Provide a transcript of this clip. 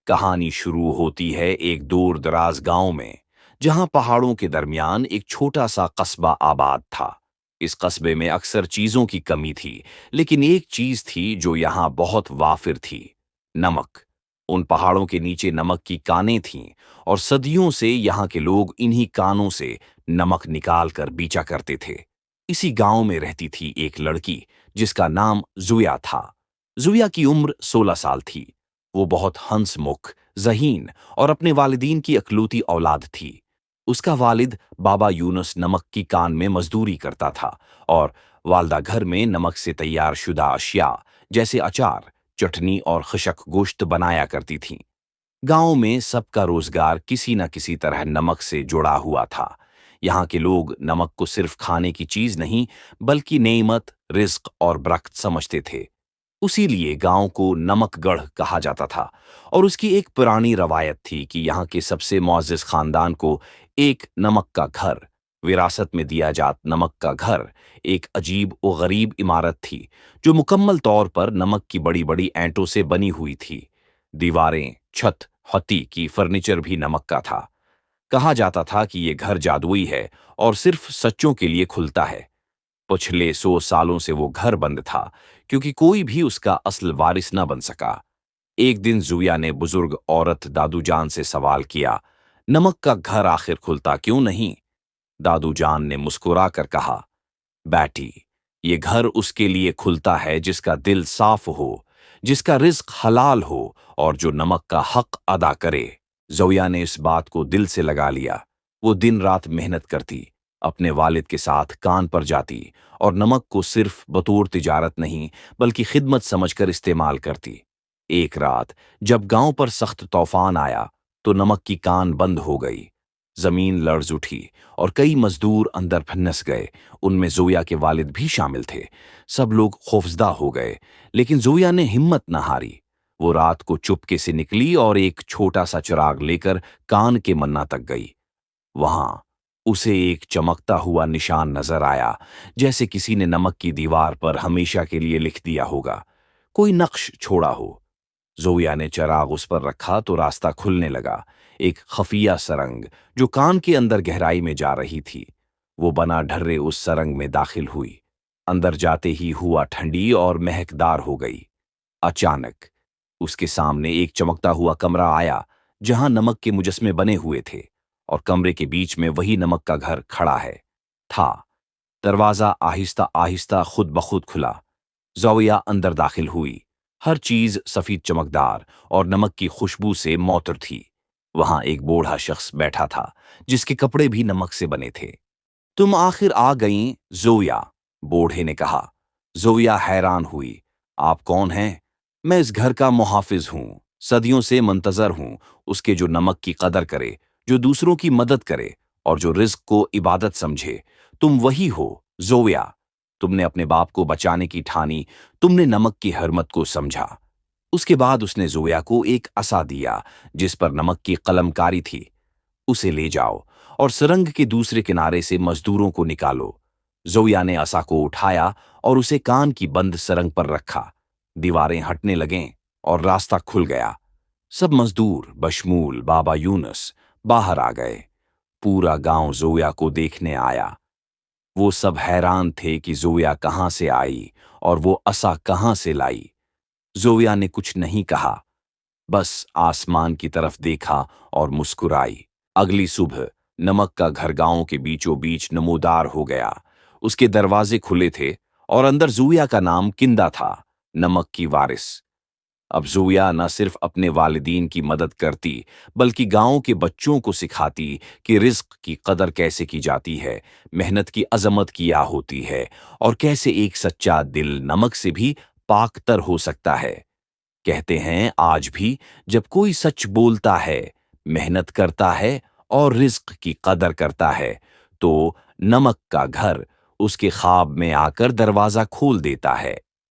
کہانی شروع ہوتی ہے ایک دور دراز گاؤں میں، جہاں پہاڑوں کے درمیان ایک چھوٹا سا قصبہ آباد تھا۔ اس قصبے میں اکثر چیزوں کی کمی تھی، لیکن ایک چیز تھی جو یہاں بہت وافر تھی: نمک۔ ان پہاڑوں کے نیچے نمک کی کانیں تھیں، اور صدیوں سے یہاں کے لوگ انہی کانوں سے نمک نکال کر بیچا کرتے تھے۔ اسی گاؤں میں رہتی تھی ایک لڑکی جس کا نام زویا تھا۔ زویا کی عمر 16 سال تھی۔ وہ بہت ہنس مکھ، ذہین اور اپنے والدین کی اکلوتی اولاد تھی۔ اس کا والد بابا یونس نمک کی کان میں مزدوری کرتا تھا، اور والدہ گھر میں نمک سے تیار شدہ اشیاء جیسے اچار، چٹنی اور خشک گوشت بنایا کرتی تھیں۔ گاؤں میں سب کا روزگار کسی نہ کسی طرح نمک سے جڑا ہوا تھا۔ یہاں کے لوگ نمک کو صرف کھانے کی چیز نہیں، بلکہ نعمت، رزق اور برکت سمجھتے تھے۔ اسی لیے گاؤں کو نمک گڑھ کہا جاتا تھا، اور اس کی ایک پرانی روایت تھی کہ یہاں کے سب سے معزز خاندان کو ایک نمک کا گھر وراثت میں دیا جات۔ نمک کا گھر ایک عجیب و غریب عمارت تھی جو مکمل طور پر نمک کی بڑی بڑی اینٹوں سے بنی ہوئی تھی۔ دیواریں، چھت، ہتھی کی فرنیچر بھی نمک کا تھا۔ کہا جاتا تھا کہ یہ گھر جادوئی ہے اور صرف سچوں کے لیے کھلتا ہے۔ پچھلے 100 سالوں سے وہ گھر بند تھا، کیونکہ کوئی بھی اس کا اصل وارث نہ بن سکا۔ ایک دن زویا نے بزرگ عورت دادو جان سے سوال کیا، نمک کا گھر آخر کھلتا کیوں نہیں؟ دادو جان نے مسکرا کر کہا، بیٹی، یہ گھر اس کے لیے کھلتا ہے جس کا دل صاف ہو، جس کا رزق حلال ہو اور جو نمک کا حق ادا کرے۔ زویا نے اس بات کو دل سے لگا لیا۔ وہ دن رات محنت کرتی، اپنے والد کے ساتھ کان پر جاتی اور نمک کو صرف بطور تجارت نہیں بلکہ خدمت سمجھ کر استعمال کرتی۔ ایک رات جب گاؤں پر سخت طوفان آیا تو نمک کی کان بند ہو گئی۔ زمین لرز اٹھی اور کئی مزدور اندر پھنس گئے، ان میں زویا کے والد بھی شامل تھے۔ سب لوگ خوفزدہ ہو گئے، لیکن زویا نے ہمت نہ ہاری۔ وہ رات کو چپکے سے نکلی اور ایک چھوٹا سا چراغ لے کر کان کے منا تک گئی۔ وہاں اسے ایک چمکتا ہوا نشان نظر آیا، جیسے کسی نے نمک کی دیوار پر ہمیشہ کے لیے لکھ دیا ہوگا، کوئی نقش چھوڑا ہو۔ زویا نے چراغ اس پر رکھا تو راستہ کھلنے لگا، ایک خفیہ سرنگ جو کان کے اندر گہرائی میں جا رہی تھی۔ وہ بنا ڈھرے اس سرنگ میں داخل ہوئی۔ اندر جاتے ہی ہوا ٹھنڈی اور مہکدار ہو گئی۔ اچانک اس کے سامنے ایک چمکتا ہوا کمرہ آیا جہاں نمک کے مجسمے بنے ہوئے تھے، اور کمرے کے بیچ میں وہی نمک کا گھر کھڑا تھا۔ دروازہ آہستہ آہستہ خود بخود کھلا۔ زویا اندر داخل ہوئی۔ ہر چیز سفید چمکدار اور نمک کی خوشبو سے معطر تھی۔ وہاں ایک بوڑھا شخص بیٹھا تھا جس کے کپڑے بھی نمک سے بنے تھے۔ تم آخر آ گئیں زویا، بوڑھے نے کہا۔ زویا حیران ہوئی، آپ کون ہیں؟ میں اس گھر کا محافظ ہوں، صدیوں سے منتظر ہوں اس کے جو نمک کی قدر کرے، جو دوسروں کی مدد کرے اور جو رزق کو عبادت سمجھے۔ تم وہی ہو زویا، تم نے اپنے باپ کو بچانے کی ٹھانی، تم نے نمک کی حرمت کو سمجھا۔ اس کے بعد اس نے زویا کو ایک عصا دیا جس پر نمک کی قلم کاری تھی۔ اسے لے جاؤ اور سرنگ کے دوسرے کنارے سے مزدوروں کو نکالو۔ زویا نے عصا کو اٹھایا اور اسے کان کی بند سرنگ پر رکھا۔ دیواریں ہٹنے لگیں اور راستہ کھل گیا۔ سب مزدور بشمول بابا یونس باہر آ گئے۔ پورا گاؤں زویا کو دیکھنے آیا۔ وہ سب حیران تھے کہ زویا کہاں سے آئی اور وہ عصا کہاں سے لائی۔ زویا نے کچھ نہیں کہا، بس آسمان کی طرف دیکھا اور مسکرائی۔ اگلی صبح نمک کا گھر گاؤں کے بیچوں بیچ نمودار ہو گیا۔ اس کے دروازے کھلے تھے اور اندر زویا کا نام کندہ تھا، نمک کی وارث۔ اب زویا نہ صرف اپنے والدین کی مدد کرتی بلکہ گاؤں کے بچوں کو سکھاتی کہ رزق کی قدر کیسے کی جاتی ہے، محنت کی عظمت کیا ہوتی ہے، اور کیسے ایک سچا دل نمک سے بھی پاک تر ہو سکتا ہے۔ کہتے ہیں آج بھی جب کوئی سچ بولتا ہے، محنت کرتا ہے اور رزق کی قدر کرتا ہے تو نمک کا گھر اس کے خواب میں آ کر دروازہ کھول دیتا ہے۔